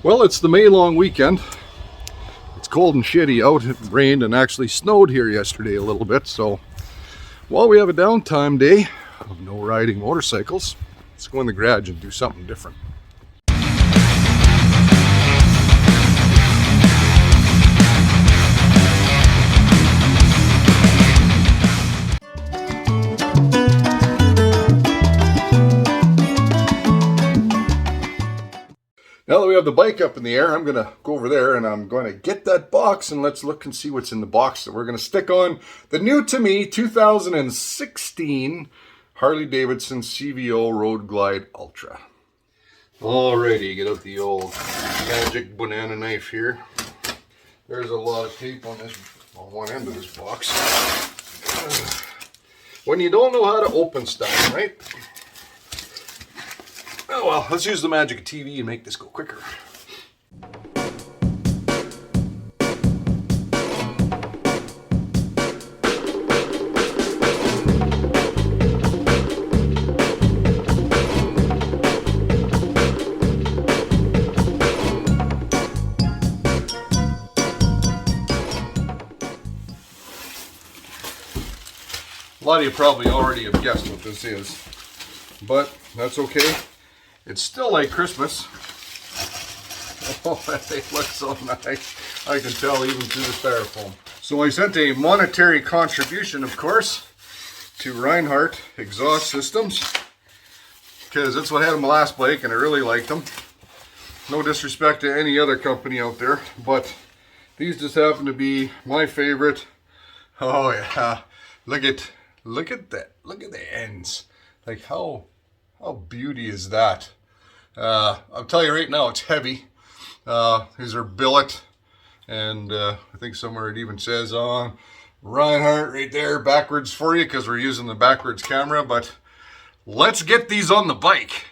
Well, it's the May long weekend. It's cold and shitty out. It rained and actually snowed here yesterday a little bit. So while we have a downtime day of no riding motorcycles, let's go in the garage and do something different. Now that we have the bike up in the air, I'm going to go over there and I'm going to get that box and let's look and see what's in the box that we're going to stick on the new to me 2016 Harley Davidson CVO Road Glide Ultra. Alrighty, get out the old magic banana knife here. There's a lot of tape on one end of this box. When you don't know how to open stuff, right? Oh well, let's use the magic of TV and make this go quicker. A lot of you probably already have guessed what this is, but that's okay. It's still like Christmas. Oh, they look so nice. I can tell even through the styrofoam. So I sent a monetary contribution, of course, to Reinhardt Exhaust Systems, because that's what I had on my last bike and I really liked them. No disrespect to any other company out there, but these just happen to be my favorite. Oh yeah, look at that. Look at the ends. Like how beauty is that? I'll tell you right now, it's heavy. These are billet, and I think somewhere it even says on Reinhardt right there, backwards for you, because we're using the backwards camera. But let's get these on the bike.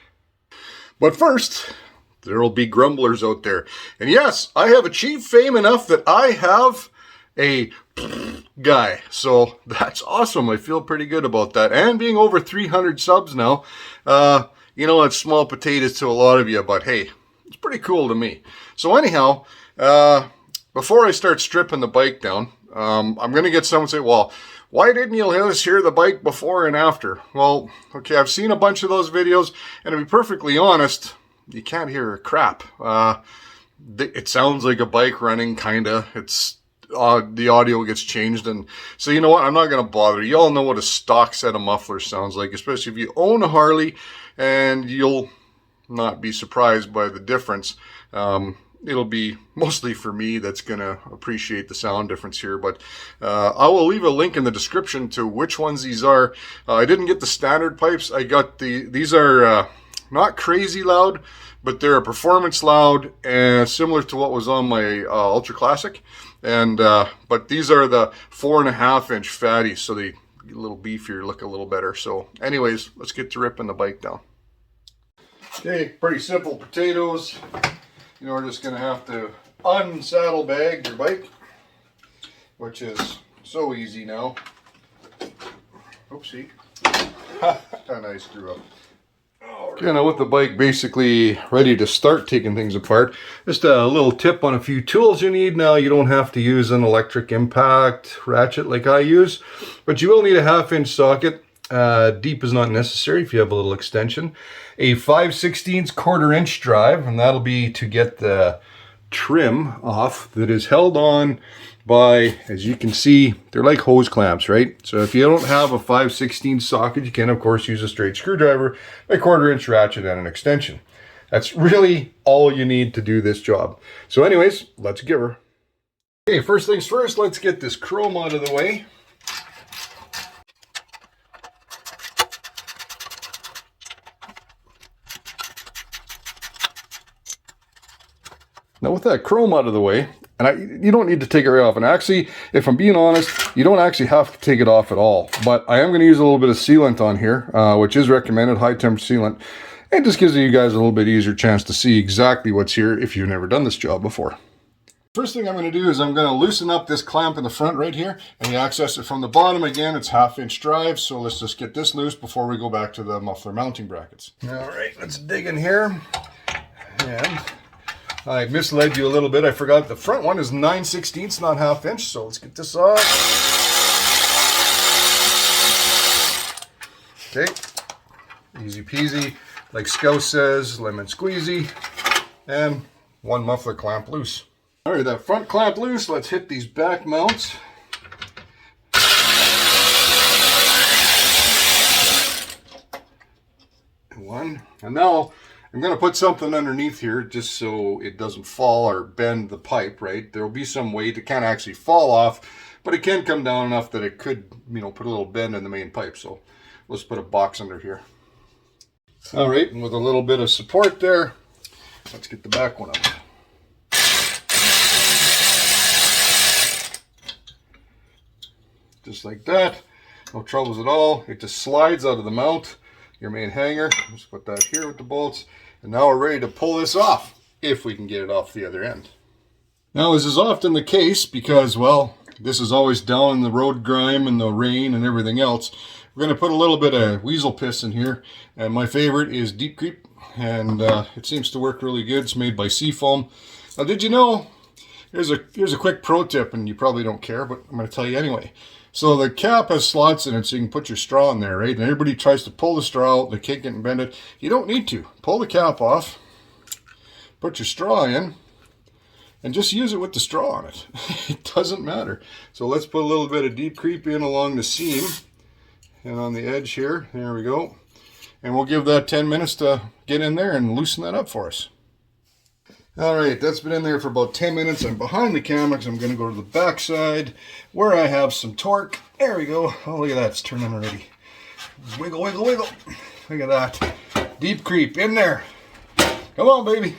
But first, there will be grumblers out there. And yes, I have achieved fame enough that I have a guy, so that's awesome. I feel pretty good about that, and being over 300 subs now. You know, it's small potatoes to a lot of you, but hey, it's pretty cool to me. So anyhow, before I start stripping the bike down, I'm going to get someone say, well, why didn't you let us hear the bike before and after? Well, okay, I've seen a bunch of those videos, and to be perfectly honest, you can't hear a crap. It sounds like a bike running, kind of. It's the audio gets changed, and so you know what, I'm not going to bother. You all know what a stock set of mufflers sounds like, especially if you own a Harley, and you'll not be surprised by the difference. It'll be mostly for me that's going to appreciate the sound difference here, but I will leave a link in the description to which ones these are. I didn't get the standard pipes. I got these are not crazy loud, but they're a performance loud, and similar to what was on my Ultra Classic. And but these are the 4.5-inch fatties, so they get a little beefier, look a little better. So anyways, let's get to ripping the bike down. Okay, pretty simple potatoes. You know, we're just going to have to unsaddle bag your bike, which is so easy now. Oopsie. And I screw up. Okay, now with the bike basically ready to start taking things apart, just a little tip on a few tools you need. Now, you don't have to use an electric impact ratchet like I use, but you will need a 1/2-inch socket. Deep is not necessary if you have a little extension. A 5/16 1/4-inch drive, and that'll be to get the trim off that is held on by, as you can see, they're like hose clamps, right? So if you don't have a 5/16 socket, you can of course use a straight screwdriver, a 1/4-inch ratchet, and an extension. That's really all you need to do this job. So anyways, let's give her. Okay, first things first, let's get this chrome out of the way. Now with that chrome out of the way, and you don't need to take it right off. And actually, if I'm being honest, you don't actually have to take it off at all. But I am going to use a little bit of sealant on here, which is recommended, high temperature sealant. It just gives you guys a little bit easier chance to see exactly what's here if you've never done this job before. First thing I'm going to do is I'm going to loosen up this clamp in the front right here, and you access it from the bottom. Again, it's 1/2-inch drive, so let's just get this loose before we go back to the muffler mounting brackets. All right, let's dig in here and I misled you a little bit. I forgot the front one is 9/16, not ½ inch. So let's get this off. Okay, easy peasy. Like Scout says, lemon squeezy. And one muffler clamp loose. All right, that front clamp loose. Let's hit these back mounts. One. And now I'm going to put something underneath here just so it doesn't fall or bend the pipe, right? There will be some weight. It can't actually fall off, but it can come down enough that it could, you know, put a little bend in the main pipe. So let's put a box under here. All right, and with a little bit of support there, let's get the back one up. Just like that. No troubles at all. It just slides out of the mount, your main hanger. Let's put that here with the bolts. And now we're ready to pull this off, if we can get it off the other end. Now, as is often the case, because, well, this is always down in the road grime and the rain and everything else, we're going to put a little bit of weasel piss in here. And my favorite is Deep Creep, and it seems to work really good. It's made by Seafoam. Now, did you know, here's a quick pro tip, and you probably don't care, but I'm going to tell you anyway. So the cap has slots in it so you can put your straw in there, right? And everybody tries to pull the straw out, they kick it and bend it. You don't need to. Pull the cap off, put your straw in, and just use it with the straw on it. It doesn't matter. So let's put a little bit of Deep Creep in along the seam and on the edge here. There we go. And we'll give that 10 minutes to get in there and loosen that up for us. All right, that's been in there for about 10 minutes. I'm behind the camera because I'm going to go to the back side where I have some torque. There we go. Oh, look at that. It's turning already. Wiggle, wiggle, wiggle. Look at that. Deep Creep in there. Come on, baby.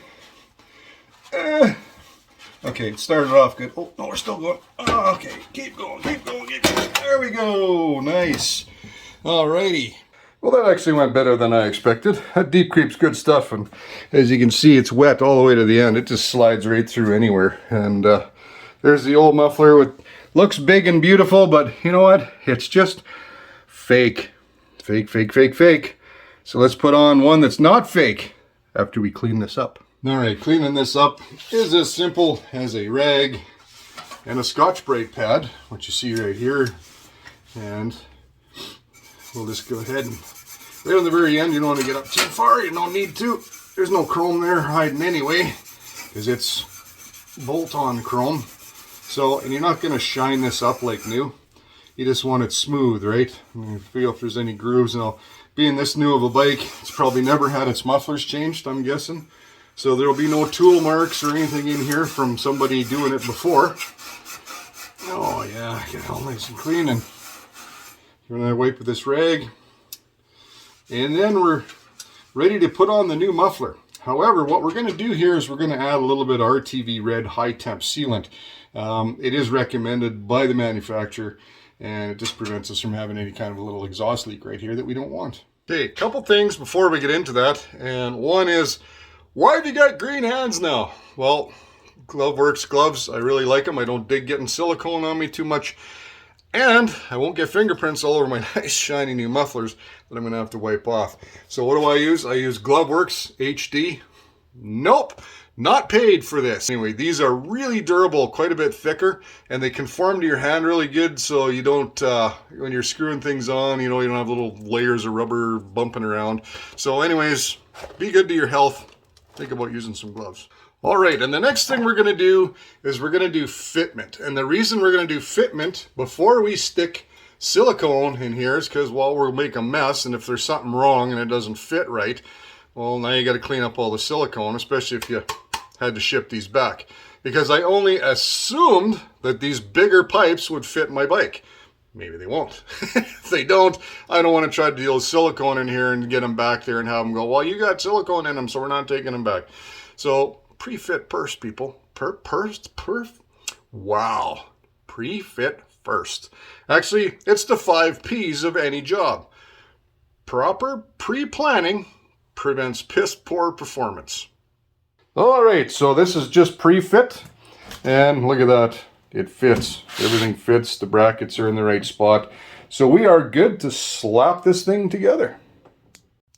Okay, it started off good. Oh, no, we're still going. Oh, okay, keep going, keep going, keep going. There we go. Nice. All righty. Well, that actually went better than I expected. That Deep Creep's good stuff, and as you can see, it's wet all the way to the end. It just slides right through anywhere. And there's the old muffler. With looks big and beautiful, but you know what? It's just fake. Fake, fake, fake, fake. So let's put on one that's not fake after we clean this up. All right, cleaning this up is as simple as a rag and a Scotch-Brite pad, which you see right here. And we'll just go ahead and right on the very end, you don't want to get up too far, you don't need to. There's no chrome there hiding anyway, because it's bolt-on chrome. So, and you're not going to shine this up like new. You just want it smooth, right? And you feel if there's any grooves. Now, being this new of a bike, it's probably never had its mufflers changed, I'm guessing. So there'll be no tool marks or anything in here from somebody doing it before. Oh yeah, get it all nice and clean. And you're going to wipe with this rag. And then we're ready to put on the new muffler. However, what we're going to do here is we're going to add a little bit of RTV red high temp sealant. It is recommended by the manufacturer, and it just prevents us from having any kind of a little exhaust leak right here that we don't want. Okay, a couple things before we get into that. And one is, why have you got green hands now? Well, GloveWorks gloves, I really like them. I don't dig getting silicone on me too much. And I won't get fingerprints all over my nice shiny new mufflers that I'm going to have to wipe off. So what do I use? I use GloveWorks HD. Nope, not paid for this. Anyway, these are really durable, quite a bit thicker, and they conform to your hand really good, so you don't, when you're screwing things on, you know, you don't have little layers of rubber bumping around. So anyways, be good to your health. Think about using some gloves. All right, and the next thing we're going to do is we're going to do fitment. And the reason we're going to do fitment before we stick silicone in here is because, well, we'll make a mess, and if there's something wrong and it doesn't fit right, well, now you got to clean up all the silicone, especially if you had to ship these back. Because I only assumed that these bigger pipes would fit my bike. Maybe they won't. If they don't, I don't want to try to deal with silicone in here and get them back there and have them go, well, you got silicone in them, so we're not taking them back. So pre-fit first, people. Wow. Pre-fit first. Actually, it's the 5 P's of any job. Proper pre-planning prevents piss poor performance. All right, so this is just pre-fit. And look at that. It fits. Everything fits. The brackets are in the right spot. So we are good to slap this thing together.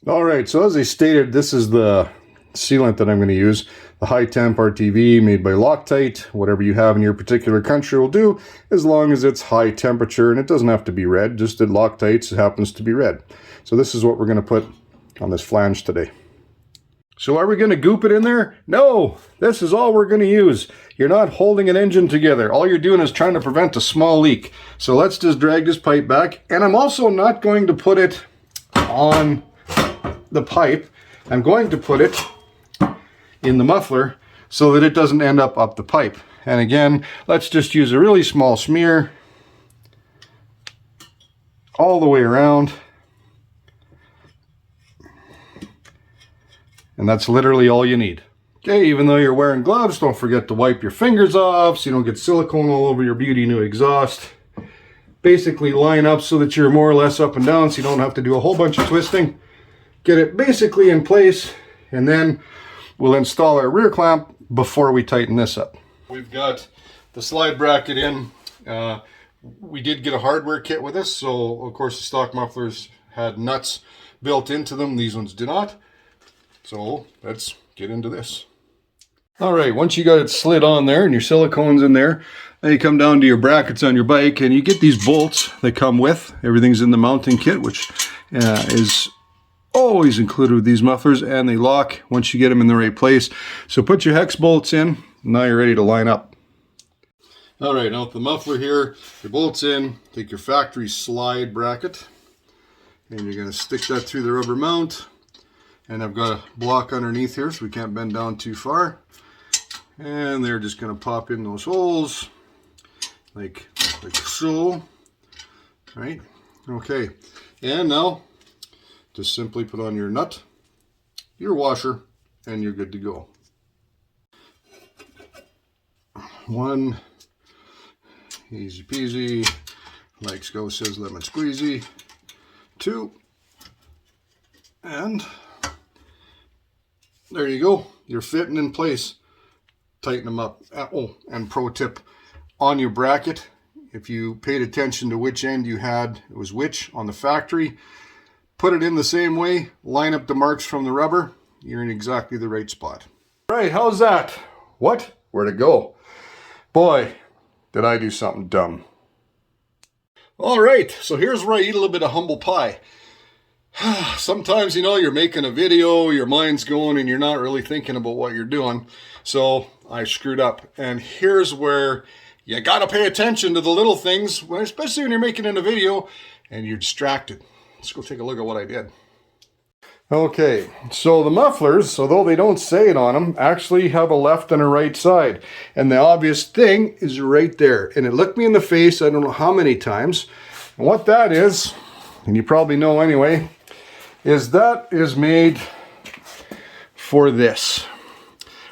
All right, so as I stated, this is the sealant that I'm going to use. The high temp RTV made by Loctite. Whatever you have in your particular country will do, as long as it's high temperature, and it doesn't have to be red, just at Loctite's it happens to be red. So this is what we're going to put on this flange today. So are we going to goop it in there? No, this is all we're going to use. You're not holding an engine together. All you're doing is trying to prevent a small leak. So let's just drag this pipe back. And I'm also not going to put it on the pipe. I'm going to put it in the muffler so that it doesn't end up the pipe. And again, let's just use a really small smear all the way around. And that's literally all you need. Okay, even though you're wearing gloves, don't forget to wipe your fingers off so you don't get silicone all over your beauty new exhaust. Basically line up so that you're more or less up and down so you don't have to do a whole bunch of twisting. Get it basically in place, and then we'll install our rear clamp before we tighten this up. We've got the slide bracket in. We did get a hardware kit with this, so of course the stock mufflers had nuts built into them. These ones do not. So let's get into this. All right, once you got it slid on there and your silicone's in there, then you come down to your brackets on your bike and you get these bolts that come with. Everything's in the mounting kit, which is always included with these mufflers, and they lock once you get them in the right place. So put your hex bolts in. Now you're ready to line up. All right, now with the muffler here, your bolts in, take your factory slide bracket, and you're going to stick that through the rubber mount. And I've got a block underneath here so we can't bend down too far. And they're just going to pop in those holes like so. Right? Okay. And now just simply put on your nut, your washer, and you're good to go. One, easy peasy, like Sco says, lemon squeezy. Two, and there you go. You're fitting in place. Tighten them up. Oh, and pro tip, on your bracket, if you paid attention to which end you had, it was which on the factory, put it in the same way, line up the marks from the rubber, you're in exactly the right spot. All right, how's that? What? Where'd it go? Boy, did I do something dumb. All right, so here's where I eat a little bit of humble pie. Sometimes, you know, you're making a video, your mind's going, and you're not really thinking about what you're doing. So I screwed up. And here's where you got to pay attention to the little things, especially when you're making a video and you're distracted. Let's go take a look at what I did. Okay, so the mufflers, although they don't say it on them, actually have a left and a right side. And the obvious thing is right there. And it looked me in the face, I don't know how many times. And what that is, and you probably know anyway, is that is made for this.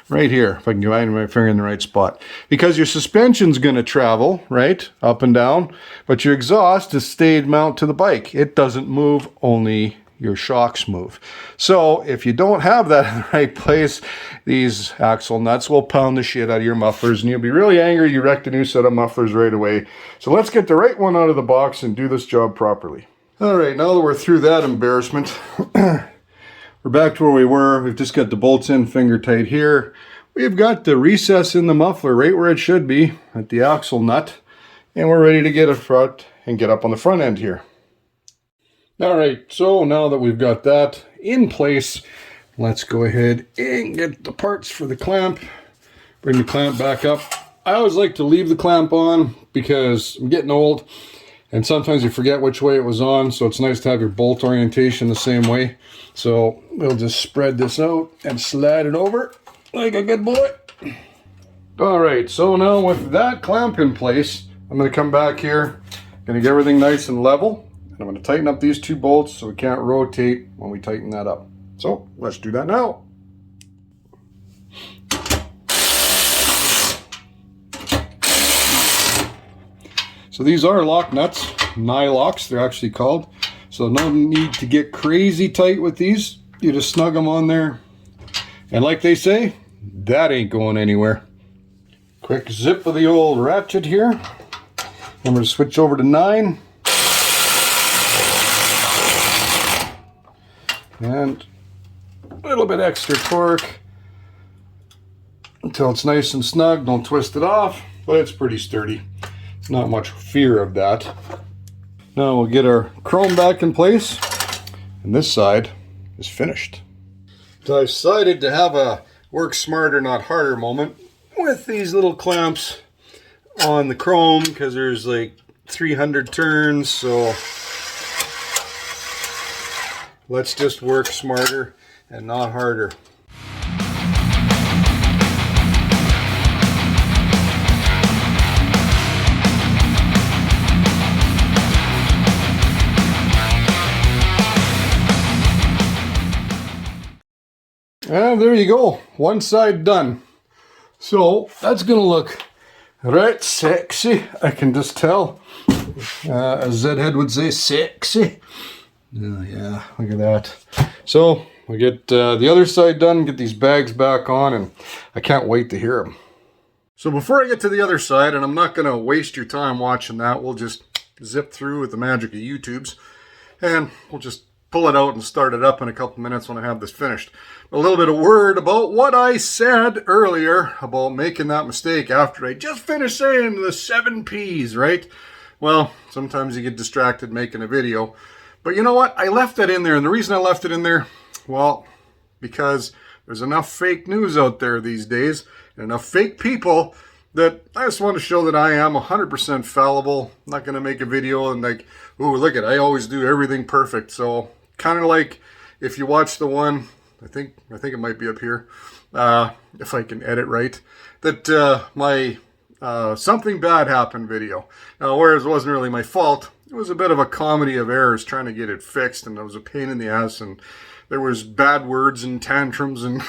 Right here, if I can find my finger in the right spot. Because your suspension's going to travel, right, up and down, but your exhaust is stayed mount to the bike. It doesn't move, only your shocks move. So if you don't have that in the right place, these axle nuts will pound the shit out of your mufflers, and you'll be really angry you wrecked a new set of mufflers right away. So let's get the right one out of the box and do this job properly. All right, now that we're through that embarrassment, we're back to where we were. We've just got the bolts in finger tight here. We've got the recess in the muffler right where it should be at the axle nut. And we're ready to get it front and get up on the front end here. All right, so now that we've got that in place, let's go ahead and get the parts for the clamp. Bring the clamp back up. I always like to leave the clamp on because I'm getting old. And sometimes you forget which way it was on, so it's nice to have your bolt orientation the same way. So we'll just spread this out and slide it over like a good boy. All right, so now with that clamp in place, I'm going to come back here, going to get everything nice and level, and I'm going to tighten up these two bolts so we can't rotate when we tighten that up. So let's do that now. So these are lock nuts, nylocks they're actually called. So no need to get crazy tight with these. You just snug them on there. And like they say, that ain't going anywhere. Quick zip of the old ratchet here. I'm going to switch over to 9. And a little bit extra torque until it's nice and snug. Don't twist it off, but it's pretty sturdy. Not much fear of that. Now we'll get our chrome back in place, and this side is finished. So I decided to have a work smarter, not harder moment with these little clamps on the chrome, because there's like 300 turns, so let's just work smarter and not harder. And there you go, one side done. So that's gonna look right sexy, I can just tell. As Zedhead would say, sexy. Yeah, look at that. So we get the other side done, get these bags back on, and I can't wait to hear them. So before I get to the other side, and I'm not gonna waste your time watching that, we'll just zip through with the magic of YouTube's, and we'll just pull it out and start it up in a couple minutes when I have this finished. A little bit of word about what I said earlier about making that mistake after I just finished saying the 7 P's, right? Well, sometimes you get distracted making a video. But you know what? I left that in there, and the reason I left it in there, well, because there's enough fake news out there these days, and enough fake people, that I just want to show that I am 100% fallible. I'm not going to make a video and like, ooh, look at, I always do everything perfect. So kind of like if you watch the one, I think it might be up here, if I can edit right, that my something bad happened video. Now, whereas it wasn't really my fault, it was a bit of a comedy of errors trying to get it fixed, and it was a pain in the ass, and there was bad words and tantrums, and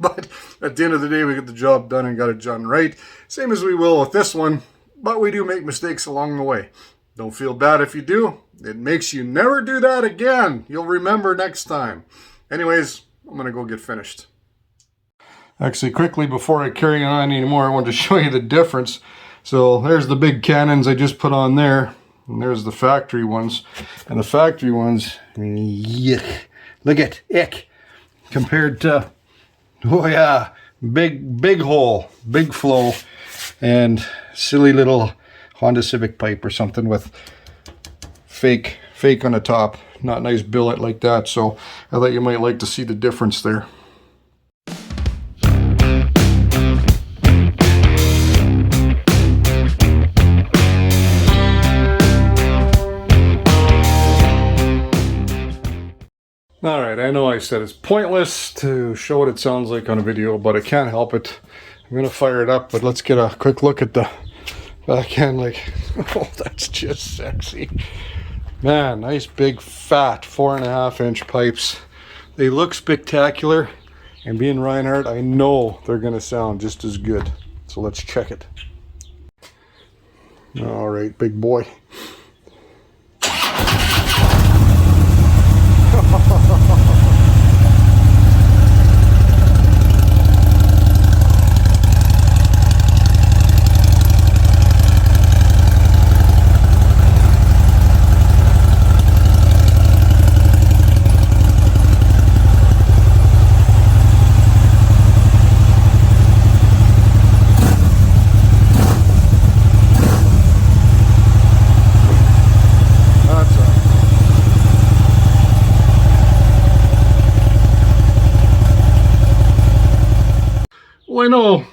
but at the end of the day, we get the job done and got it done right. Same as we will with this one, but we do make mistakes along the way. Don't feel bad if you do. It makes you never do that again. You'll remember next time. Anyways, I'm going to go get finished. Actually, quickly, before I carry on anymore, I want to show you the difference. So there's the big cannons I just put on there, and there's the factory ones. And the factory ones, yuck, look at ick, compared to, oh yeah, big hole, big flow, and silly little Honda Civic pipe or something with fake on the top. Not nice billet like that, so I thought you might like to see the difference there. Alright, I know I said it's pointless to show what it sounds like on a video, but I can't help it. I'm going to fire it up, but let's get a quick look at the back end. Like, oh, that's just sexy. Man, nice big fat 4.5-inch pipes. They look spectacular, and being Reinhardt, I know they're going to sound just as good. So let's check it. Alright, big boy. Well, I know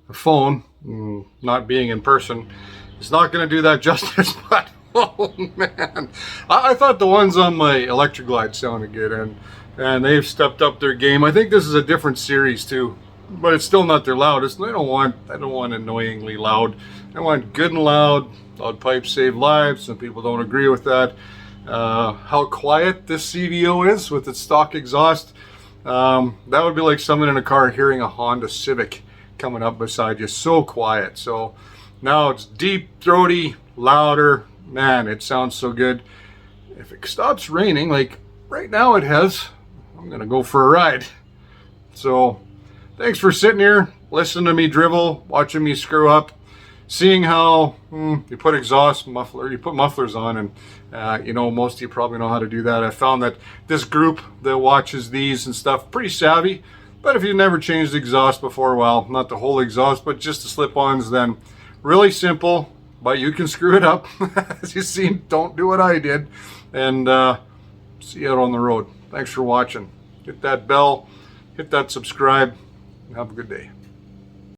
a phone, not being in person, is not going to do that justice, but oh man, I thought the ones on my Electric Glide sounded good, and they've stepped up their game. I think this is a different series too, but it's still not their loudest. I don't want annoyingly loud. I want good and loud. Loud pipes save lives. Some people don't agree with that. How quiet this CVO is with its stock exhaust. That would be like someone in a car hearing a Honda Civic coming up beside you. So quiet. So now it's deep, throaty, louder. Man, it sounds so good. If it stops raining, like right now it has, I'm gonna go for a ride. So thanks for sitting here, listening to me drivel, watching me screw up. seeing how you put you put mufflers on, and you know, most of you probably know how to do that. I found that this group that watches these and stuff, pretty savvy. But if you've never changed the exhaust before, well, not the whole exhaust, but just the slip-ons, then really simple, but you can screw it up. As you see, don't do what I did. And see you out on the road. Thanks for watching. Hit that bell, hit that subscribe, and have a good day.